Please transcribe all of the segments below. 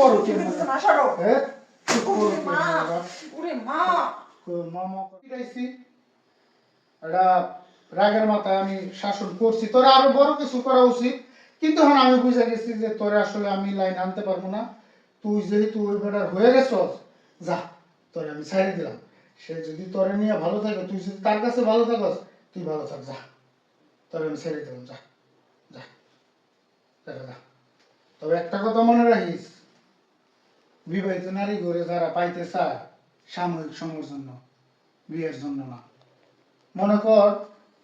করো কি না সরো হ্যাঁ চুপ করো মা ওরে মা মামা কইতাইছি এটা রাগের মাথায় আমি শাসন করছি তোরা আরো বড় কিছু করা উচিত কিন্তু এখন আমি বুঝে গেছি যে তোরে আসলে আমি লাইন আনতে পারবো না তুই যেহেতু ওই বেটার হয়ে গেছস যা তোরে আমি ছেড়ে দিলাম সে যদি তোরে নিয়ে ভালো থাকে তুই যদি তার কাছে ভালো থাকস তুই ভালো থাক যা তোরে আমি ছেড়ে দিলাম যা যা যা তবে একটা কথা মনে রাখিস বিবাহিত নারী ঘরে যারা পাইতে চায় সাময়িক সময়ের জন্য বিয়ের জন্য না মনে কর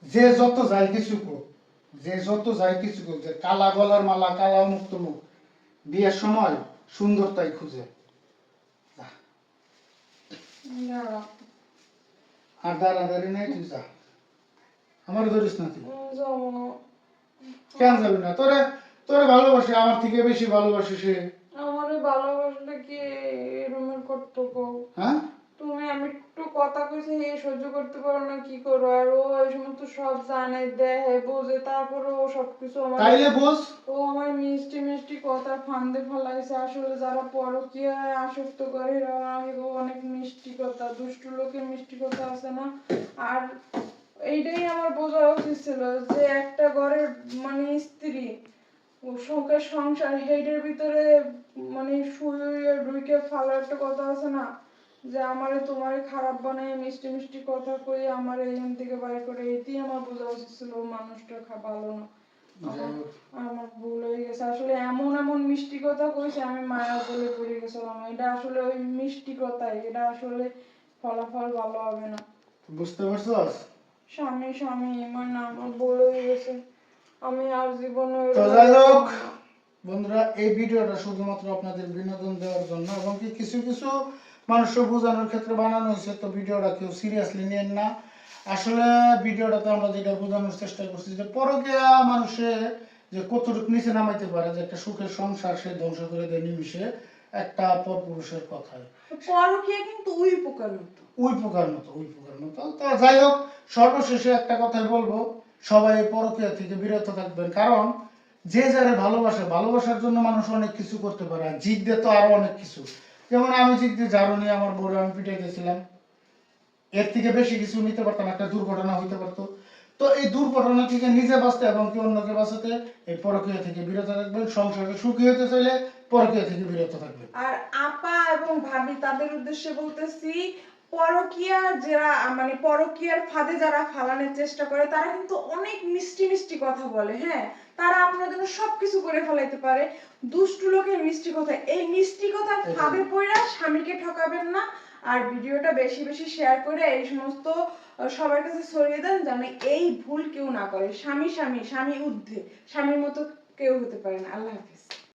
যে যত যায় কিছু হোক যে যত যায় কিছু হোক যে কালা গলার মালা কালা মুক্ত মুখ বিয়ের সময় সুন্দরতাই খুঁজে যা। আর দাঁড়াদাঁড়ি নাই তুই যা আমার ধরিস না তুই কেন যাবি না তোরে তোরে ভালোবাসে আমার থেকে বেশি ভালোবাসে সে আমারে ভালোবাসলে কি এরকম করতো গো হ্যাঁ তুমি আমি একটু কথা কইছি এই সহ্য করতে পারো না কি করো আর ও এই সমস্ত সব জানে দেখে বোঝে তারপরে ও সবকিছু আমার তাইলে বোঝ ও আমার মিষ্টি মিষ্টি কথা ফান্দে ফেলাইছে আসলে যারা পরকীয়ায় আসক্ত করে এরা অনেক মিষ্টি কথা দুষ্টু লোকের মিষ্টি কথা আছে না আর এইটাই আমার বোঝা উচিত ছিল যে একটা ঘরের মানে স্ত্রী ও সুখের সংসার হেডের ভিতরে মানে শুয়ে ঢুকে ফালা একটা কথা আছে না যে আমারে তোমারে খারাপ বানায় মিষ্টি মিষ্টি কথা কই আমার এইখান থেকে বাইর করে এটাই আমার বোঝা উচিত ছিল মানুষটা ভালো না আমার ভুল হয়ে গেছে আসলে এমন এমন মিষ্টি কথা কইছে আমি মায়া বলে পড়ে গেছিলাম এটা আসলে ওই মিষ্টি কথাই এটা আসলে ফলাফল ভালো হবে না বুঝতে পারছস স্বামী স্বামী আমার না আমার ভুল হয়ে গেছে আমি আর জীবনে তো যাই হোক বন্ধুরা এই ভিডিওটা শুধুমাত্র আপনাদের বিনোদন দেওয়ার জন্য এবং কি কিছু কিছু মানুষকে বোঝানোর ক্ষেত্রে বানানো হয়েছে তো ভিডিওটা কেউ সিরিয়াসলি নেন না আসলে ভিডিওটাতে আমরা যেটা বোঝানোর চেষ্টা করছি যে পরকীয়া মানুষে যে কতটুকু নিচে নামাইতে পারে যে একটা সুখের সংসার সে ধ্বংস করে দেয় নিমিশে একটা পরপুরুষের কথায় পরকীয়া কিন্তু ওই প্রকার মতো ওই প্রকার মতো তো যাই হোক সর্বশেষে একটা কথাই বলবো সবাই পরকীয়া থেকে বিরত থাকবেন কারণ যে যারা ভালোবাসে ভালোবাসার জন্য মানুষ অনেক কিছু করতে পারে আর জিদ দিয়ে তো আরো অনেক কিছু যেমন আমি জিদ দিয়ে ঝাড়ু নিয়ে আমার বউরে আমি পিটাইতেছিলাম এর থেকে বেশি কিছু নিতে পারতাম একটা দুর্ঘটনা হইতে পারতো তো এই দুর্ঘটনা থেকে নিজে বাঁচতে এবং কি অন্যকে বাঁচাতে এই পরকীয়া থেকে বিরত থাকবেন সংসারে সুখী হতে চাইলে পরকীয়া থেকে বিরত থাকবেন আর আপা এবং ভাবি তাদের উদ্দেশ্যে বলতেছি পরকীয়া যারা মানে পরকীয়ার ফাঁদে যারা ফালানোর চেষ্টা করে তারা কিন্তু অনেক মিষ্টি মিষ্টি কথা বলে হ্যাঁ তারা আপনার জন্য সবকিছু করে ফেলাইতে পারে দুষ্টু লোকের মিষ্টি কথা এই মিষ্টি কথার ফাঁদে পড়া স্বামীকে ঠকাবেন না আর ভিডিওটা বেশি বেশি শেয়ার করে এই সমস্ত সবার কাছে ছড়িয়ে দেন যেন এই ভুল কেউ না করে স্বামী স্বামী স্বামী ঊর্ধ্বে স্বামীর মতো কেউ হতে পারে না আল্লাহ হাফেজ